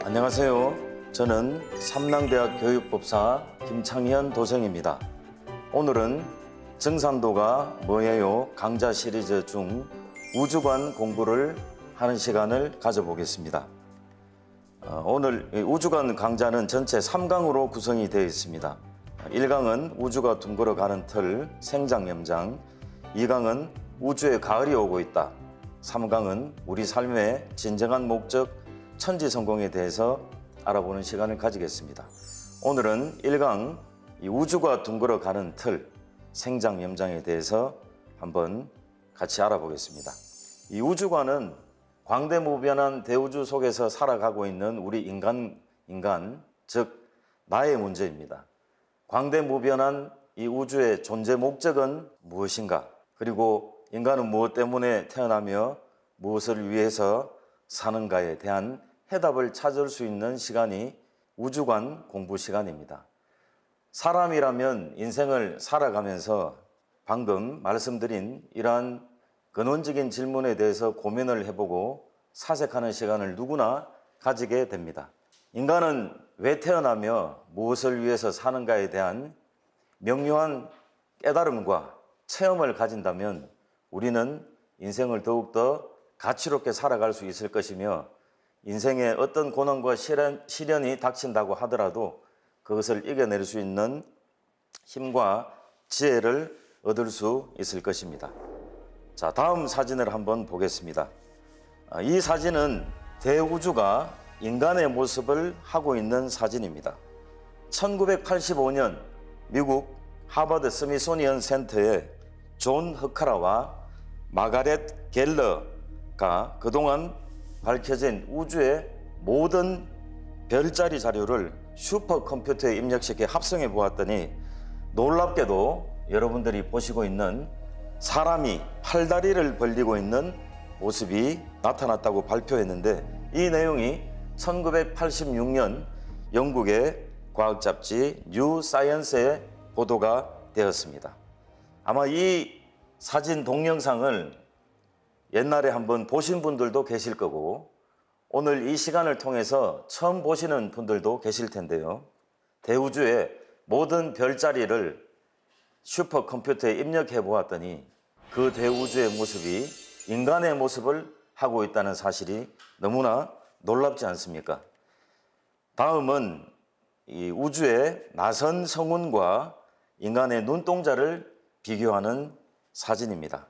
안녕하세요. 저는 삼랑대학 교육법사 김창현 도생입니다. 오늘은 증산도가 뭐예요? 강좌 시리즈 중 우주관 공부를 하는 시간을 가져보겠습니다. 오늘 우주관 강좌는 전체 3강으로 구성이 되어 있습니다. 1강은 우주가 둥글어 가는 틀, 생장염장, 2강은 우주에 가을이 오고 있다, 3강은 우리 삶의 진정한 목적, 천지성공에 대해서 알아보는 시간을 가지겠습니다. 오늘은 1강 우주가 둥글어 가는 틀, 생장염장에 대해서 한번 같이 알아보겠습니다. 이 우주관은 광대무변한 대우주 속에서 살아가고 있는 우리 인간, 즉 나의 문제입니다. 광대무변한 이 우주의 존재 목적은 무엇인가? 그리고 인간은 무엇 때문에 태어나며 무엇을 위해서 사는가에 대한 해답을 찾을 수 있는 시간이 우주관 공부 시간입니다. 사람이라면 인생을 살아가면서 방금 말씀드린 이러한 근원적인 질문에 대해서 고민을 해보고 사색하는 시간을 누구나 가지게 됩니다. 인간은 왜 태어나며 무엇을 위해서 사는가에 대한 명료한 깨달음과 체험을 가진다면 우리는 인생을 더욱더 가치롭게 살아갈 수 있을 것이며, 인생에 어떤 고난과 시련이 닥친다고 하더라도 그것을 이겨낼 수 있는 힘과 지혜를 얻을 수 있을 것입니다. 자, 다음 사진을 한번 보겠습니다. 이 사진은 대우주가 인간의 모습을 하고 있는 사진입니다. 1985년 미국 하버드 스미소니언 센터의 존 허카라와 마가렛 갤러가 그동안 밝혀진 우주의 모든 별자리 자료를 슈퍼컴퓨터에 입력시켜 합성해 보았더니 놀랍게도 여러분들이 보시고 있는 사람이 팔다리를 벌리고 있는 모습이 나타났다고 발표했는데, 이 내용이 1986년 영국의 과학 잡지 뉴 사이언스에 보도가 되었습니다. 아마 이 사진 동영상을 옛날에 한번 보신 분들도 계실 거고, 오늘 이 시간을 통해서 처음 보시는 분들도 계실 텐데요. 대우주의 모든 별자리를 슈퍼컴퓨터에 입력해 보았더니 그 대우주의 모습이 인간의 모습을 하고 있다는 사실이 너무나 놀랍지 않습니까? 다음은 이 우주의 나선 성운과 인간의 눈동자를 비교하는 사진입니다.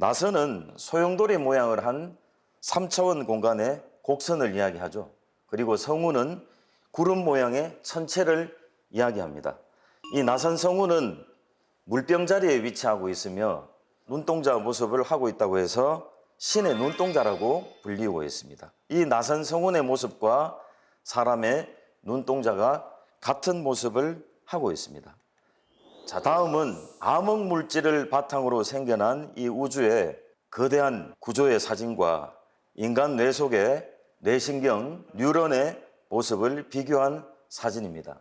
나선은 소용돌이 모양을 한 3차원 공간의 곡선을 이야기하죠. 그리고 성운은 구름 모양의 천체를 이야기합니다. 이 나선 성운은 물병 자리에 위치하고 있으며 눈동자 모습을 하고 있다고 해서 신의 눈동자라고 불리고 있습니다. 이 나선 성운의 모습과 사람의 눈동자가 같은 모습을 하고 있습니다. 자, 다음은 암흑 물질을 바탕으로 생겨난 이 우주의 거대한 구조의 사진과 인간 뇌 속의 뇌신경, 뉴런의 모습을 비교한 사진입니다.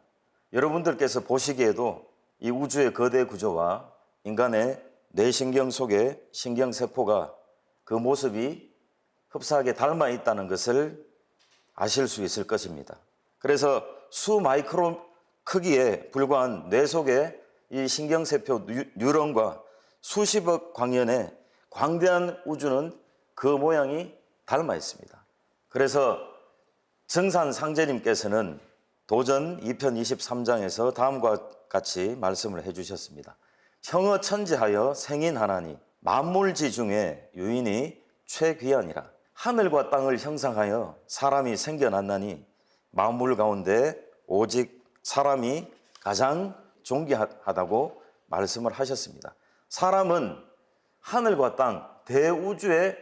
여러분들께서 보시기에도 이 우주의 거대 구조와 인간의 뇌신경 속의 신경세포가 그 모습이 흡사하게 닮아 있다는 것을 아실 수 있을 것입니다. 그래서 수마이크론 크기에 불과한 뇌 속의 이 신경세포 뉴런과 수십억 광년의 광대한 우주는 그 모양이 닮아 있습니다. 그래서 증산 상제님께서는 도전 2편 23장에서 다음과 같이 말씀을 해주셨습니다. 형어 천지하여 생인하나니 만물지 중에 유인이 최귀하니라. 하늘과 땅을 형상하여 사람이 생겨났나니 만물 가운데 오직 사람이 가장 존귀하다고 말씀을 하셨습니다. 사람은 하늘과 땅, 대우주의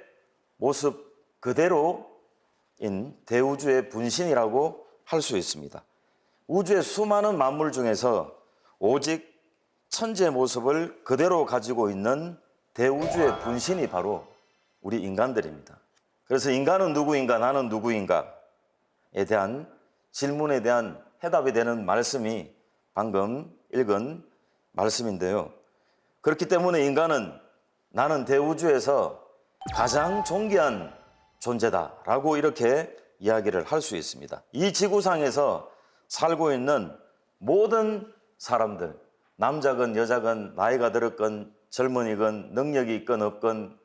모습 그대로인 대우주의 분신이라고 할 수 있습니다. 우주의 수많은 만물 중에서 오직 천지의 모습을 그대로 가지고 있는 대우주의 분신이 바로 우리 인간들입니다. 그래서 인간은 누구인가, 나는 누구인가에 대한 질문에 대한 해답이 되는 말씀이 방금 읽은 말씀인데요. 그렇기 때문에 인간은 나는 대우주에서 가장 존귀한 존재다라고 이렇게 이야기를 할 수 있습니다. 이 지구상에서 살고 있는 모든 사람들, 남자건 여자건 나이가 들었건 젊은이건 능력이 있건 없건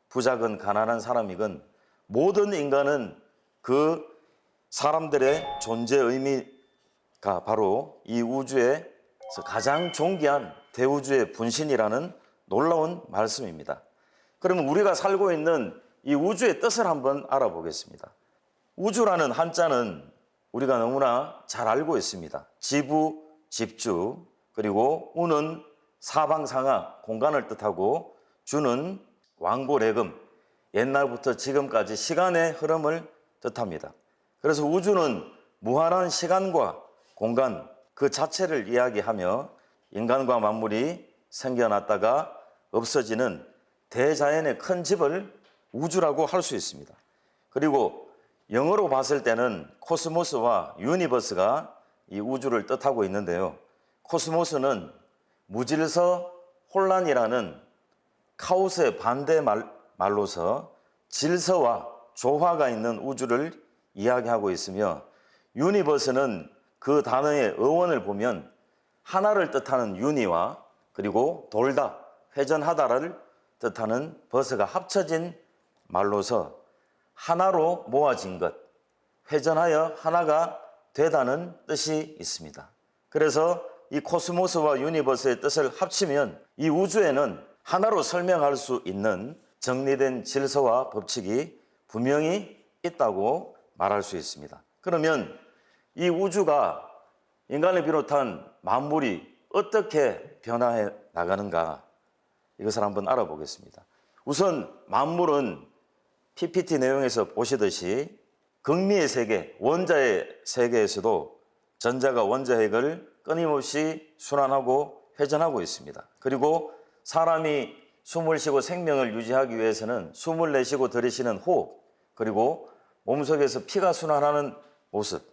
부자건 가난한 사람이건 모든 인간은 그 사람들의 존재 의미가 바로 이 우주에서 가장 존귀한 대우주의 분신이라는 놀라운 말씀입니다. 그러면 우리가 살고 있는 이 우주의 뜻을 한번 알아보겠습니다. 우주라는 한자는 우리가 너무나 잘 알고 있습니다. 지부, 집주, 그리고 우는 사방상하, 공간을 뜻하고 주는 왕고래금, 옛날부터 지금까지 시간의 흐름을 뜻합니다. 그래서 우주는 무한한 시간과 공간 그 자체를 이야기하며 인간과 만물이 생겨났다가 없어지는 대자연의 큰 집을 우주라고 할 수 있습니다. 그리고 영어로 봤을 때는 코스모스와 유니버스가 이 우주를 뜻하고 있는데요. 코스모스는 무질서 혼란이라는 카오스의 반대 말로서 질서와 조화가 있는 우주를 이야기하고 있으며, 유니버스는 그 단어의 어원을 보면 하나를 뜻하는 유니와 그리고 돌다, 회전하다를 뜻하는 버스가 합쳐진 말로서 하나로 모아진 것, 회전하여 하나가 되다는 뜻이 있습니다. 그래서 이 코스모스와 유니버스의 뜻을 합치면 이 우주에는 하나로 설명할 수 있는 정리된 질서와 법칙이 분명히 있다고 말할 수 있습니다. 그러면 이 우주가 인간을 비롯한 만물이 어떻게 변화해 나가는가, 이것을 한번 알아보겠습니다. 우선 만물은 PPT 내용에서 보시듯이 극미의 세계, 원자의 세계에서도 전자가 원자핵을 끊임없이 순환하고 회전하고 있습니다. 그리고 사람이 숨을 쉬고 생명을 유지하기 위해서는 숨을 내쉬고 들이쉬는 호흡, 그리고 몸속에서 피가 순환하는 모습,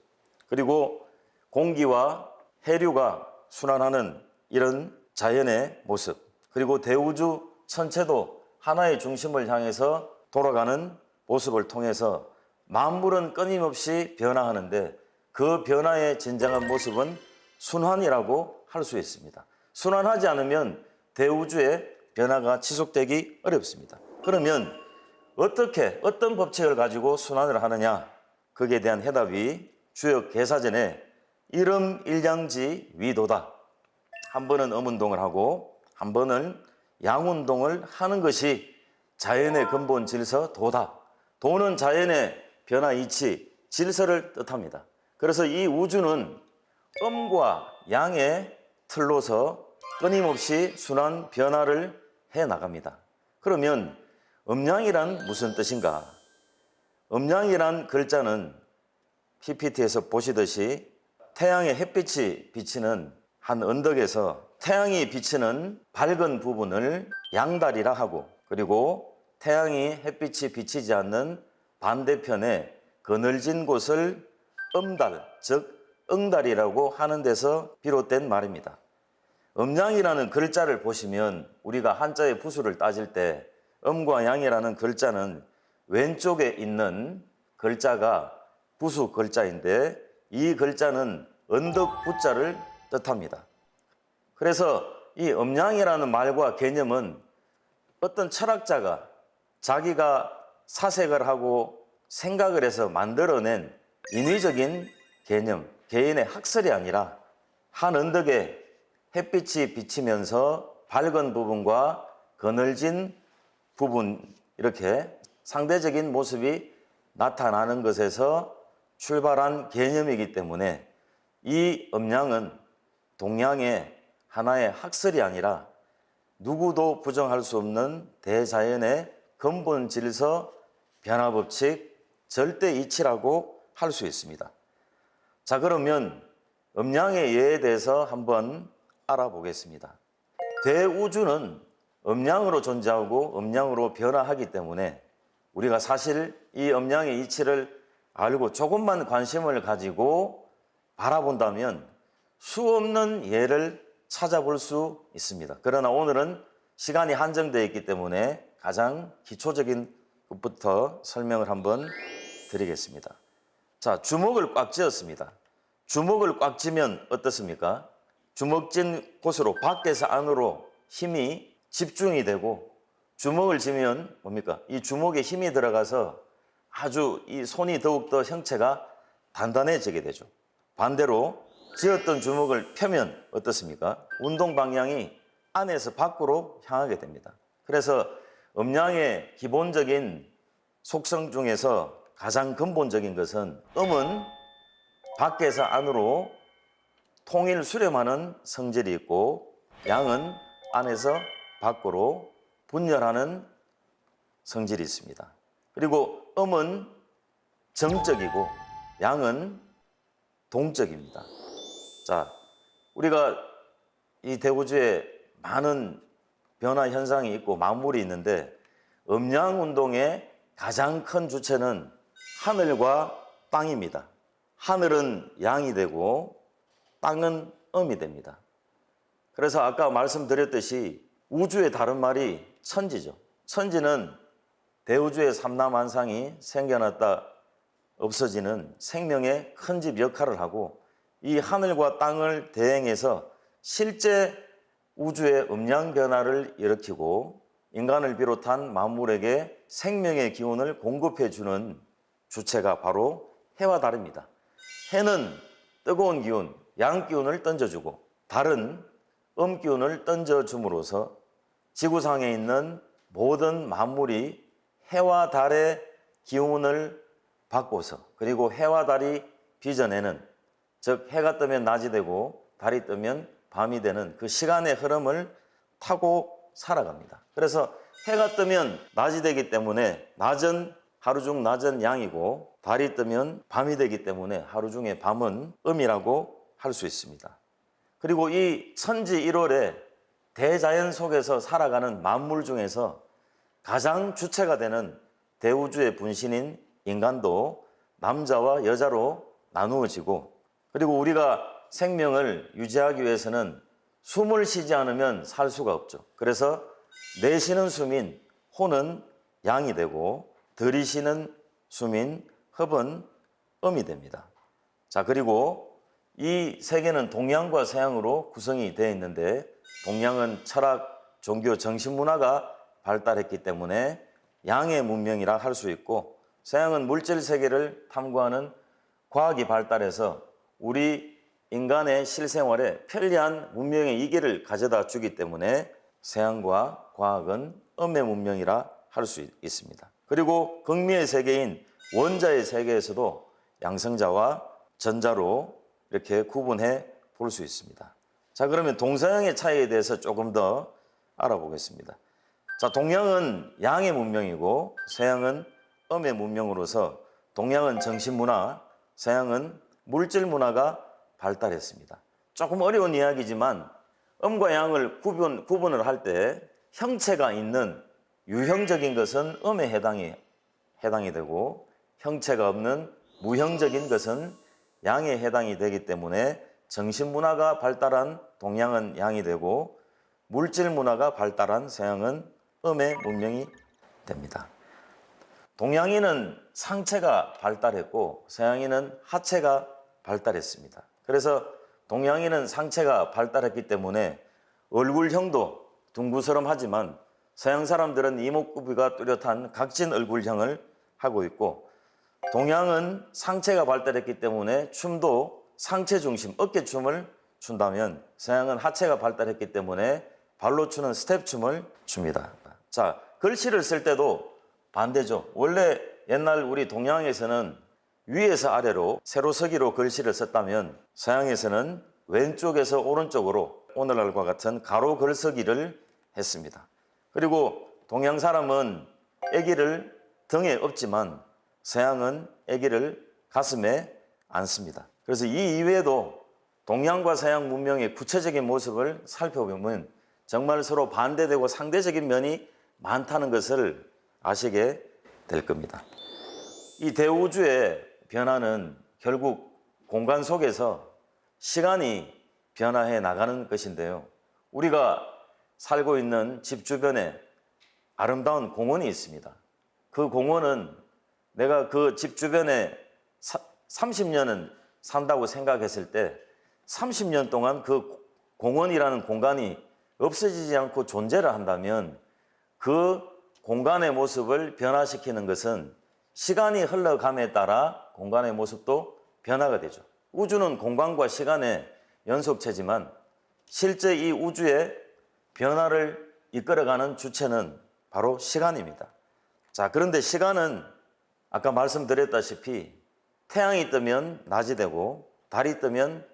그리고 공기와 해류가 순환하는 이런 자연의 모습, 그리고 대우주 전체도 하나의 중심을 향해서 돌아가는 모습을 통해서 만물은 끊임없이 변화하는데, 그 변화의 진정한 모습은 순환이라고 할 수 있습니다. 순환하지 않으면 대우주의 변화가 지속되기 어렵습니다. 그러면 어떻게, 어떤 법칙을 가지고 순환을 하느냐, 거기에 대한 해답이 주역 개사전에 일음일양지 위도다, 한 번은 음운동을 하고 한 번은 양운동을 하는 것이 자연의 근본 질서 도다. 도는 자연의 변화 이치, 질서를 뜻합니다. 그래서 이 우주는 음과 양의 틀로서 끊임없이 순환 변화를 해 나갑니다. 그러면 음양이란 무슨 뜻인가? 음양이란 글자는 PPT에서 보시듯이 태양의 햇빛이 비치는 한 언덕에서 태양이 비치는 밝은 부분을 양달이라 하고, 그리고 태양이 햇빛이 비치지 않는 반대편에 그늘진 곳을 음달, 즉 응달이라고 하는 데서 비롯된 말입니다. 음양이라는 글자를 보시면 우리가 한자의 부수를 따질 때 음과 양이라는 글자는 왼쪽에 있는 글자가 부수 글자인데, 이 글자는 언덕 부자를 뜻합니다. 그래서 이 음양이라는 말과 개념은 어떤 철학자가 자기가 사색을 하고 생각을 해서 만들어낸 인위적인 개념, 개인의 학설이 아니라 한 언덕에 햇빛이 비치면서 밝은 부분과 그늘진 부분, 이렇게 상대적인 모습이 나타나는 것에서 출발한 개념이기 때문에 이 음양은 동양의 하나의 학설이 아니라 누구도 부정할 수 없는 대자연의 근본 질서, 변화 법칙, 절대 이치라고 할 수 있습니다. 자, 그러면 음양의 예에 대해서 한번 알아보겠습니다. 대우주는 음양으로 존재하고 음양으로 변화하기 때문에 우리가 사실 이 음양의 이치를 알고 조금만 관심을 가지고 바라본다면 수없는 예를 찾아볼 수 있습니다. 그러나 오늘은 시간이 한정되어 있기 때문에 가장 기초적인 것부터 설명을 한번 드리겠습니다. 자, 주먹을 꽉 쥐었습니다. 주먹을 꽉 쥐면 어떻습니까? 주먹 쥔 곳으로 밖에서 안으로 힘이 집중이 되고, 주먹을 쥐면 뭡니까? 이 주먹에 힘이 들어가서 아주 이 손이 더욱더 형체가 단단해지게 되죠. 반대로 쥐었던 주먹을 펴면 어떻습니까? 운동 방향이 안에서 밖으로 향하게 됩니다. 그래서 음양의 기본적인 속성 중에서 가장 근본적인 것은 음은 밖에서 안으로 통일 수렴하는 성질이 있고, 양은 안에서 밖으로 분열하는 성질이 있습니다. 그리고 음은 정적이고 양은 동적입니다. 자, 우리가 이 대우주에 많은 변화 현상이 있고 만물이 있는데, 음양 운동의 가장 큰 주체는 하늘과 땅입니다. 하늘은 양이 되고 땅은 음이 됩니다. 그래서 아까 말씀드렸듯이 우주의 다른 말이 천지죠. 천지는 대우주의 삼라만상이 생겨났다 없어지는 생명의 큰 집 역할을 하고, 이 하늘과 땅을 대행해서 실제 우주의 음양 변화를 일으키고 인간을 비롯한 만물에게 생명의 기운을 공급해 주는 주체가 바로 해와 달입니다. 해는 뜨거운 기운, 양 기운을 던져주고, 달은 음 기운을 던져줌으로써 지구상에 있는 모든 만물이 해와 달의 기운을 받고서, 그리고 해와 달이 빚어내는, 즉 해가 뜨면 낮이 되고 달이 뜨면 밤이 되는 그 시간의 흐름을 타고 살아갑니다. 그래서 해가 뜨면 낮이 되기 때문에 낮은 하루 중 낮은 양이고, 달이 뜨면 밤이 되기 때문에 하루 중에 밤은 음이라고 할 수 있습니다. 그리고 이 천지 1월에 대자연 속에서 살아가는 만물 중에서 가장 주체가 되는 대우주의 분신인 인간도 남자와 여자로 나누어지고, 그리고 우리가 생명을 유지하기 위해서는 숨을 쉬지 않으면 살 수가 없죠. 그래서 내쉬는 숨인 호는 양이 되고, 들이쉬는 숨인 흡은 음이 됩니다. 자, 그리고 이 세계는 동양과 서양으로 구성이 되어 있는데, 동양은 철학, 종교, 정신문화가 발달했기 때문에 양의 문명이라 할 수 있고, 서양은 물질 세계를 탐구하는 과학이 발달해서 우리 인간의 실생활에 편리한 문명의 이기를 가져다 주기 때문에 서양과 과학은 음의 문명이라 할 수 있습니다. 그리고 극미의 세계인 원자의 세계에서도 양성자와 전자로 이렇게 구분해 볼 수 있습니다. 자, 그러면 동서양의 차이에 대해서 조금 더 알아보겠습니다. 자, 동양은 양의 문명이고 서양은 음의 문명으로서 동양은 정신문화, 서양은 물질문화가 발달했습니다. 조금 어려운 이야기지만 음과 양을 구분을 할 때 형체가 있는 유형적인 것은 음에 해당이 되고, 형체가 없는 무형적인 것은 양에 해당이 되기 때문에 정신문화가 발달한 동양은 양이 되고, 물질문화가 발달한 서양은 음의 문명이 됩니다. 동양인은 상체가 발달했고 서양인은 하체가 발달했습니다. 그래서 동양인은 상체가 발달했기 때문에 얼굴형도 둥구스름하지만 서양 사람들은 이목구비가 뚜렷한 각진 얼굴형을 하고 있고, 동양은 상체가 발달했기 때문에 춤도 상체 중심 어깨춤을 춘다면 서양은 하체가 발달했기 때문에 발로 추는 스텝 춤을 춥니다. 자, 글씨를 쓸 때도 반대죠. 원래 옛날 우리 동양에서는 위에서 아래로 세로서기로 글씨를 썼다면 서양에서는 왼쪽에서 오른쪽으로 오늘날과 같은 가로 글쓰기를 했습니다. 그리고 동양 사람은 아기를 등에 업지만 서양은 아기를 가슴에 안습니다. 그래서 이 이외에도 동양과 서양 문명의 구체적인 모습을 살펴보면 정말 서로 반대되고 상대적인 면이 많다는 것을 아시게 될 겁니다. 이 대우주의 변화는 결국 공간 속에서 시간이 변화해 나가는 것인데요. 우리가 살고 있는 집 주변에 아름다운 공원이 있습니다. 그 공원은 내가 그 집 주변에 30년은 산다고 생각했을 때 30년 동안 그 공원이라는 공간이 없어지지 않고 존재를 한다면 그 공간의 모습을 변화시키는 것은 시간이 흘러감에 따라 공간의 모습도 변화가 되죠. 우주는 공간과 시간의 연속체지만 실제 이 우주의 변화를 이끌어가는 주체는 바로 시간입니다. 자, 그런데 시간은 아까 말씀드렸다시피 태양이 뜨면 낮이 되고 달이 뜨면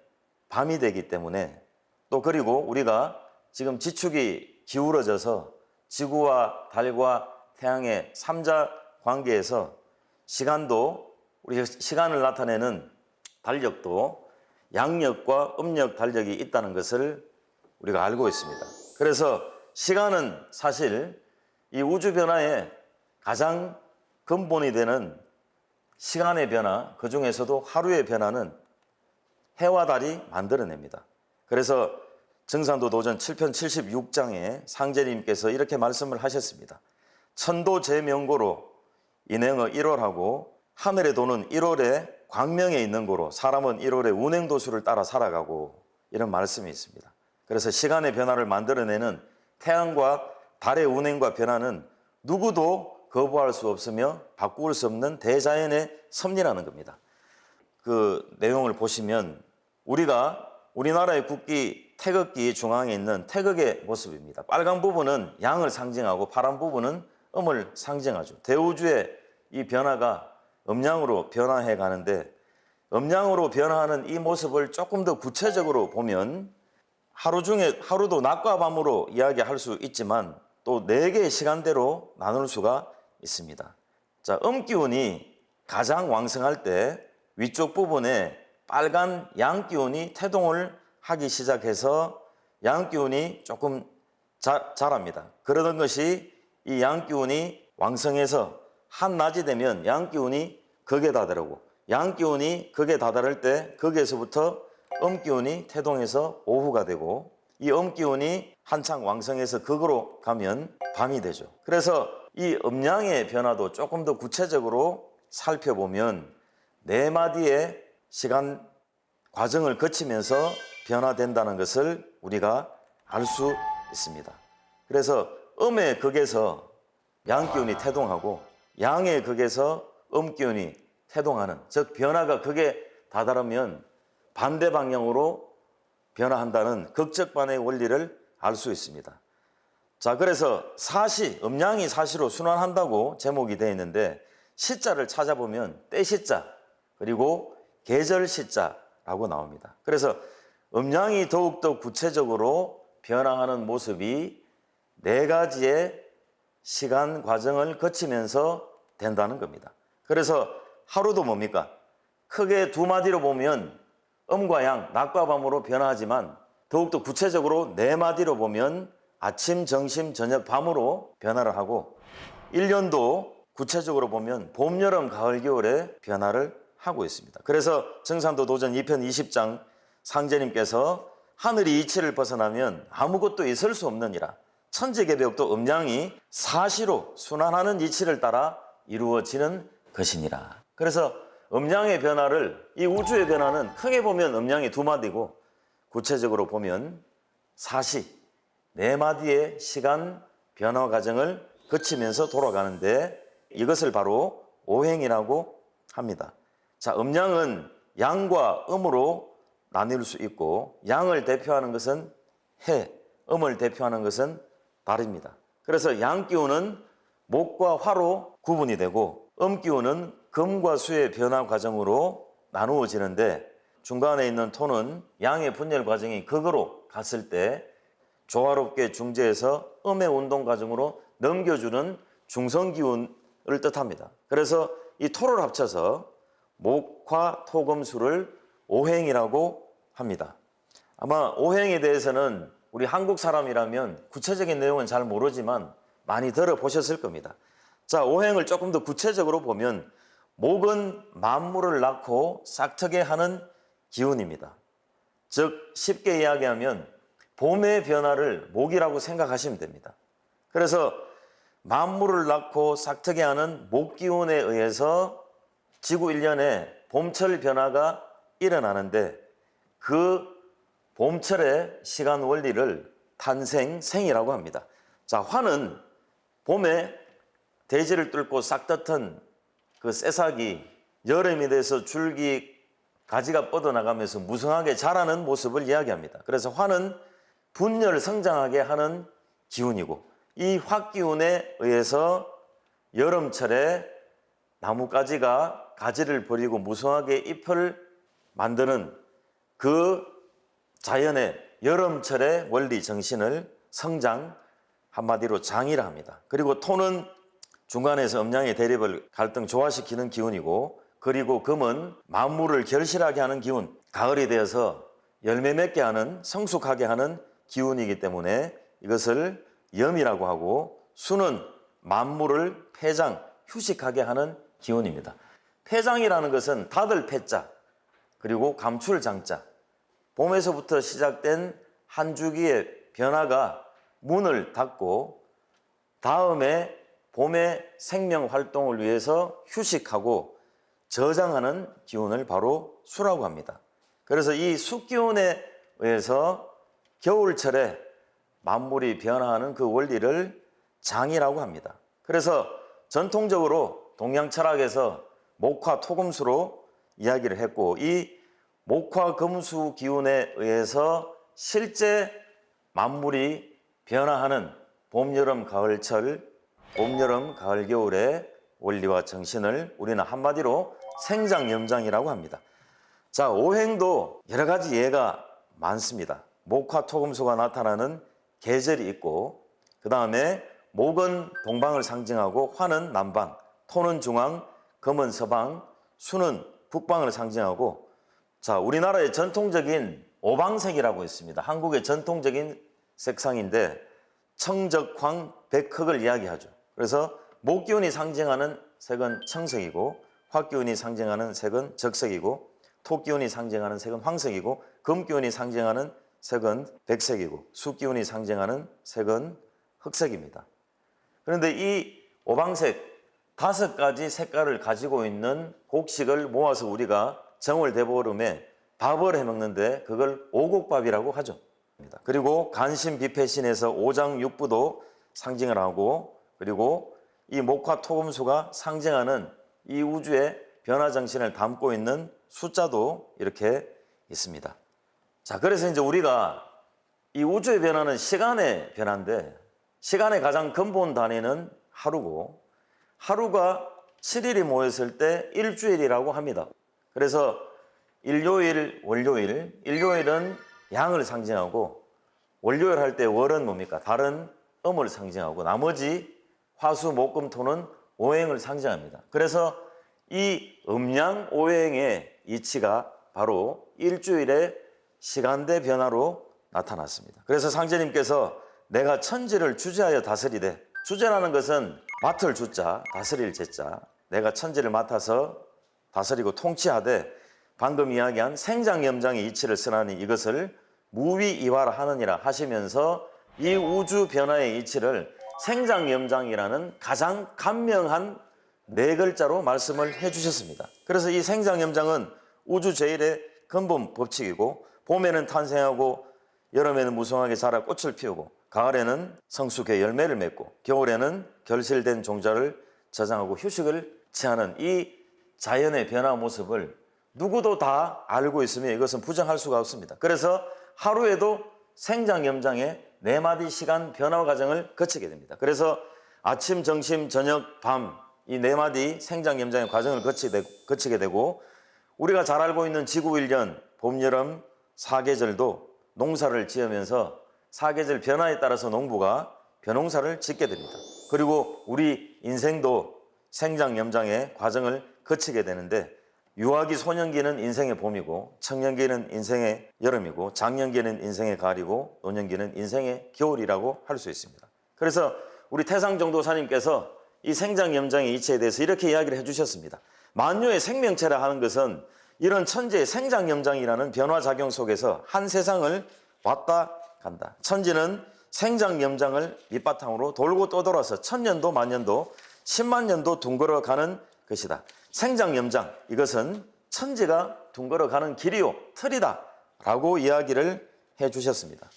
밤이 되기 때문에 또 그리고 우리가 지금 지축이 기울어져서 지구와 달과 태양의 삼자 관계에서 시간도 우리 시간을 나타내는 달력도 양력과 음력 달력이 있다는 것을 우리가 알고 있습니다. 그래서 시간은 사실 이 우주 변화의 가장 근본이 되는 시간의 변화, 그 중에서도 하루의 변화는 해와 달이 만들어냅니다. 그래서 증산도 도전 7편 76장에 상제님께서 이렇게 말씀을 하셨습니다. 천도 제명고로 인행의 1월하고 하늘에 도는 1월에 광명에 있는 고로 사람은 1월에 운행도수를 따라 살아가고 이런 말씀이 있습니다. 그래서 시간의 변화를 만들어내는 태양과 달의 운행과 변화는 누구도 거부할 수 없으며 바꿀 수 없는 대자연의 섭리라는 겁니다. 그 내용을 보시면 우리나라의 국기 태극기 중앙에 있는 태극의 모습입니다. 빨간 부분은 양을 상징하고 파란 부분은 음을 상징하죠. 대우주의 이 변화가 음양으로 변화해 가는데 음양으로 변화하는 이 모습을 조금 더 구체적으로 보면 하루도 낮과 밤으로 이야기할 수 있지만 또 4개의 시간대로 나눌 수가 있습니다. 자, 음기운이 가장 왕성할 때 위쪽 부분에 빨간 양기운이 태동을 하기 시작해서 양기운이 조금 자랍니다. 그러던 것이 이 양기운이 왕성해서 한낮이 되면 양기운이 극에 다다르고 양기운이 극에 다다를 때 거기에서부터 음기운이 태동해서 오후가 되고 이 음기운이 한창 왕성해서 극으로 가면 밤이 되죠. 그래서 이 음양의 변화도 조금 더 구체적으로 살펴보면 4마디의 시간 과정을 거치면서 변화된다는 것을 우리가 알 수 있습니다. 그래서 음의 극에서 양기운이 태동하고 양의 극에서 음기운이 태동하는, 즉 변화가 극에 다다르면 반대 방향으로 변화한다는 극적반의 원리를 알 수 있습니다. 자, 그래서 사시, 음양이 사시로 순환한다고 제목이 되어 있는데 시자를 찾아보면 때시자 그리고 계절시자라고 나옵니다. 그래서 음양이 더욱더 구체적으로 변화하는 모습이 4가지의 시간 과정을 거치면서 된다는 겁니다. 그래서 하루도 뭡니까? 크게 2마디로 보면 음과 양, 낮과 밤으로 변화하지만 더욱더 구체적으로 4마디로 보면 아침, 점심, 저녁, 밤으로 변화를 하고 1년도 구체적으로 보면 봄, 여름, 가을, 겨울에 변화를 하고 있습니다. 그래서 증산도 도전 2편 20장 상제님께서 하늘이 이치를 벗어나면 아무것도 있을 수 없느니라. 천지개벽도 음양이 사시로 순환하는 이치를 따라 이루어지는 것이니라. 그래서 음양의 변화를, 이 우주의 변화는 크게 보면 음양이 2마디고 구체적으로 보면 사시, 4마디의 시간 변화 과정을 거치면서 돌아가는데 이것을 바로 오행이라고 합니다. 자, 음양은 양과 음으로 나뉠 수 있고 양을 대표하는 것은 해, 음을 대표하는 것은 달입니다. 그래서 양기운은 목과 화로 구분이 되고 음기운은 금과 수의 변화 과정으로 나누어지는데 중간에 있는 토는 양의 분열 과정이 극으로 갔을 때 조화롭게 중재해서 음의 운동 과정으로 넘겨주는 중성기운을 뜻합니다. 그래서 이 토를 합쳐서 목화 토금수를 오행이라고 합니다. 아마 오행에 대해서는 우리 한국 사람이라면 구체적인 내용은 잘 모르지만 많이 들어보셨을 겁니다. 자, 오행을 조금 더 구체적으로 보면 목은 만물을 낳고 싹트게 하는 기운입니다. 즉 쉽게 이야기하면 봄의 변화를 목이라고 생각하시면 됩니다. 그래서 만물을 낳고 싹트게 하는 목기운에 의해서 지구 1년에 봄철 변화가 일어나는데 그 봄철의 시간 원리를 탄생생이라고 합니다. 자, 화는 봄에 대지를 뚫고 싹dat은 그 새싹이 여름이 돼서 줄기 가지가 뻗어나가면서 무성하게 자라는 모습을 이야기합니다. 그래서 화는 분열 성장하게 하는 기운이고, 이 화기운에 의해서 여름철에 나뭇가지가 가지를 버리고 무성하게 잎을 만드는 그 자연의 여름철의 원리 정신을 성장, 한마디로 장이라 합니다. 그리고 토는 중간에서 음양의 대립을 갈등 조화시키는 기운이고, 그리고 금은 만물을 결실하게 하는 기운, 가을이 되어서 열매 맺게 하는, 성숙하게 하는 기운이기 때문에 이것을 염이라고 하고, 수는 만물을 폐장, 휴식하게 하는 기운입니다. 폐장이라는 것은 닫을 폐자, 그리고 감출 장자, 봄에서부터 시작된 한 주기의 변화가 문을 닫고 다음에 봄의 생명 활동을 위해서 휴식하고 저장하는 기운을 바로 수라고 합니다. 그래서 이 수기운에 의해서 겨울철에 만물이 변화하는 그 원리를 장이라고 합니다. 그래서 전통적으로 동양 철학에서 목화 토금수로 이야기를 했고, 이 목화 금수 기운에 의해서 실제 만물이 변화하는 봄, 여름, 가을철, 봄, 여름, 가을, 겨울의 원리와 정신을 우리는 한마디로 생장염장이라고 합니다. 자, 오행도 여러 가지 예가 많습니다. 목화 토금수가 나타나는 계절이 있고, 그 다음에 목은 동방을 상징하고 화는 남방, 토는 중앙, 금은 서방, 수는 북방을 상징하고, 자, 우리나라의 전통적인 오방색이라고 있습니다. 한국의 전통적인 색상인데 청적황 백흑을 이야기하죠. 그래서 목기운이 상징하는 색은 청색이고, 화기운이 상징하는 색은 적색이고, 토기운이 상징하는 색은 황색이고, 금기운이 상징하는 색은 백색이고, 수기운이 상징하는 색은 흑색입니다. 그런데 이 오방색 5가지 색깔을 가지고 있는 곡식을 모아서 우리가 정월 대보름에 밥을 해먹는데 그걸 오곡밥이라고 하죠. 그리고 간신비패신에서 오장육부도 상징을 하고, 그리고 이 목화 토금수가 상징하는 이 우주의 변화 정신을 담고 있는 숫자도 이렇게 있습니다. 자, 그래서 이제 우리가 이 우주의 변화는 시간의 변화인데, 시간의 가장 근본 단위는 하루고, 하루가 7일이 모였을 때 일주일이라고 합니다. 그래서 일요일, 월요일, 일요일은 양을 상징하고, 월요일 할 때 월은 뭡니까? 달은 음을 상징하고, 나머지 화수, 목, 금, 토는 오행을 상징합니다. 그래서 이 음양 오행의 이치가 바로 일주일의 시간대 변화로 나타났습니다. 그래서 상제님께서 내가 천지를 주재하여 다스리되, 주재라는 것은 맡을 주자, 다스릴 제자, 내가 천지를 맡아서 다스리고 통치하되 방금 이야기한 생장염장의 이치를 쓰나니 이것을 무위이화라 하느니라 하시면서 이 우주 변화의 이치를 생장염장이라는 가장 간명한 4글자로 말씀을 해주셨습니다. 그래서 이 생장염장은 우주 제일의 근본 법칙이고, 봄에는 탄생하고, 여름에는 무성하게 자라 꽃을 피우고, 가을에는 성숙해 열매를 맺고, 겨울에는 결실된 종자를 저장하고 휴식을 취하는 이 자연의 변화 모습을 누구도 다 알고 있으며 이것은 부정할 수가 없습니다. 그래서 하루에도 생장염장의 4마디 시간 변화 과정을 거치게 됩니다. 그래서 아침, 점심, 저녁, 밤, 이 4마디 생장염장의 과정을 거치게 되고, 우리가 잘 알고 있는 지구일년, 봄, 여름, 사계절도 농사를 지으면서 사계절 변화에 따라서 농부가 벼농사를 짓게 됩니다. 그리고 우리 인생도 생장염장의 과정을 거치게 되는데, 유아기, 소년기는 인생의 봄이고, 청년기는 인생의 여름이고, 장년기는 인생의 가을이고, 노년기는 인생의 겨울이라고 할 수 있습니다. 그래서 우리 태상정도사님께서 이 생장염장의 이치에 대해서 이렇게 이야기를 해주셨습니다. 만유의 생명체라 하는 것은 이런 천지의 생장염장이라는 변화작용 속에서 한 세상을 왔다 간다. 천지는 생장염장을 밑바탕으로 돌고 또 돌아서 천년도 만년도 10만 년도 둥글어 가는 것이다. 생장염장, 이것은 천지가 둥걸어가는 길이요, 틀이다 라고 이야기를 해주셨습니다.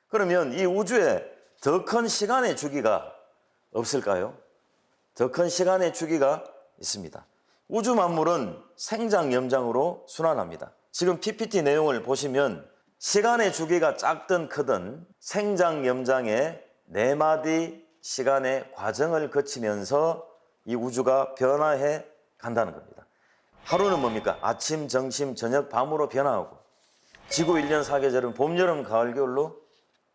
그러면 이 우주에 더 큰 시간의 주기가 없을까요? 더 큰 시간의 주기가 있습니다. 우주 만물은 생장 염장으로 순환합니다. 지금 PPT 내용을 보시면 시간의 주기가 작든 크든 생장 염장의 4마디 시간의 과정을 거치면서 이 우주가 변화해 간다는 겁니다. 하루는 뭡니까? 아침, 점심, 저녁, 밤으로 변화하고, 지구 1년 사계절은 봄, 여름, 가을, 겨울로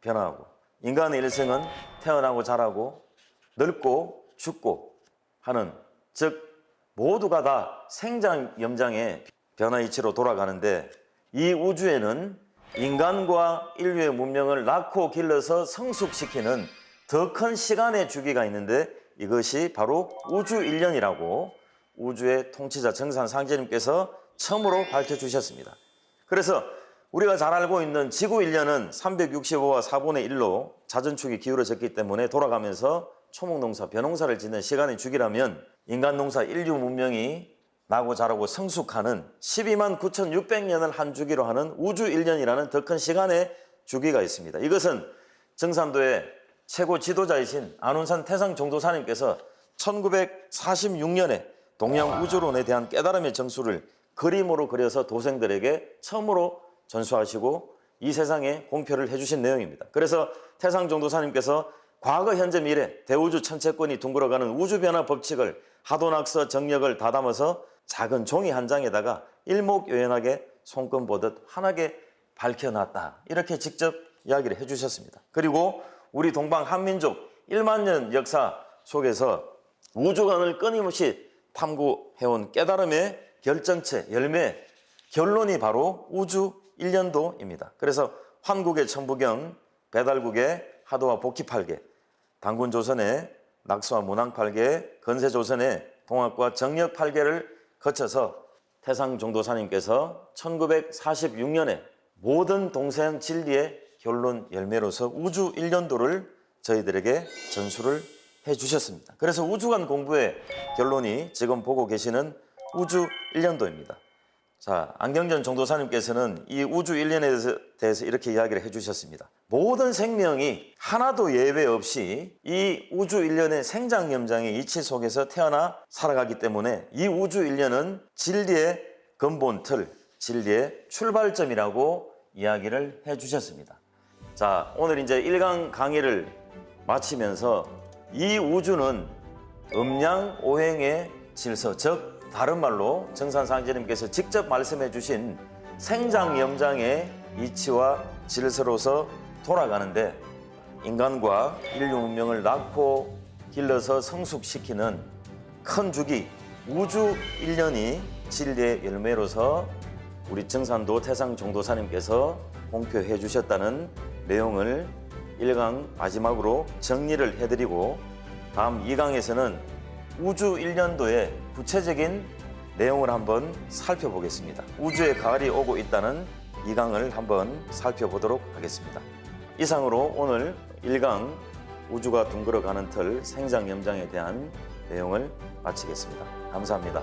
변화하고, 인간의 일생은 태어나고 자라고 늙고 죽고 하는, 즉 모두가 다 생장 염장의 변화 이치로 돌아가는데, 이 우주에는 인간과 인류의 문명을 낳고 길러서 성숙시키는 더 큰 시간의 주기가 있는데, 이것이 바로 우주 1년이라고 우주의 통치자 정산상제님께서 처음으로 밝혀주셨습니다. 그래서 우리가 잘 알고 있는 지구 1년은 365와 4분의 1로 자전축이 기울어졌기 때문에 돌아가면서 초목농사, 벼농사를 짓는 시간의 주기라면, 인간 농사 인류 문명이 나고 자라고 성숙하는 12만 9,600년을 한 주기로 하는 우주 1년이라는 더 큰 시간의 주기가 있습니다. 이것은 정산도의 최고 지도자이신 안훈산 태상종도사님께서 1946년에 동양 우주론에 대한 깨달음의 정수를 그림으로 그려서 도생들에게 처음으로 전수하시고 이 세상에 공표를 해주신 내용입니다. 그래서 태상종도사님께서 과거, 현재, 미래 대우주 천체권이 둥글어가는 우주변화 법칙을 하도낙서 정력을 다 담아서 작은 종이 한 장에다가 일목요연하게 손금 보듯 환하게 밝혀놨다, 이렇게 직접 이야기를 해주셨습니다. 그리고 우리 동방 한민족 1만 년 역사 속에서 우주관을 끊임없이 탐구해온 깨달음의 결정체, 열매, 결론이 바로 우주 1년도입니다. 그래서 환국의 천부경, 배달국의 하도와 복희팔계, 단군조선의 낙수와 문왕팔계, 건세조선의 동학과 정력팔계를 거쳐서 태상종도사님께서 1946년에 모든 동서양 진리의 결론 열매로서 우주 1년도를 저희들에게 전수를 해주셨습니다. 그래서 우주관 공부의 결론이 지금 보고 계시는 우주 1년도입니다. 자, 안경전 종도사님께서는 이 우주 1년에 대해서 이렇게 이야기를 해주셨습니다. 모든 생명이 하나도 예외 없이 이 우주 1년의 생장 염장의 이치 속에서 태어나 살아가기 때문에 이 우주 1년은 진리의 근본 틀, 진리의 출발점이라고 이야기를 해주셨습니다. 자, 오늘 이제 1강 강의를 마치면서 이 우주는 음양오행의 질서, 즉 다른 말로 정산상제님께서 직접 말씀해 주신 생장염장의 이치와 질서로서 돌아가는데, 인간과 인류 문명을 낳고 길러서 성숙시키는 큰 주기 우주 1년이 진리의 열매로서 우리 정산도 태상종도사님께서 공표해 주셨다는 내용을 1강 마지막으로 정리를 해드리고, 다음 2강에서는 우주 1년도의 구체적인 내용을 한번 살펴보겠습니다. 우주의 가을이 오고 있다는 2강을 한번 살펴보도록 하겠습니다. 이상으로 오늘 1강 우주가 둥글어가는 틀 생장염장에 대한 내용을 마치겠습니다. 감사합니다.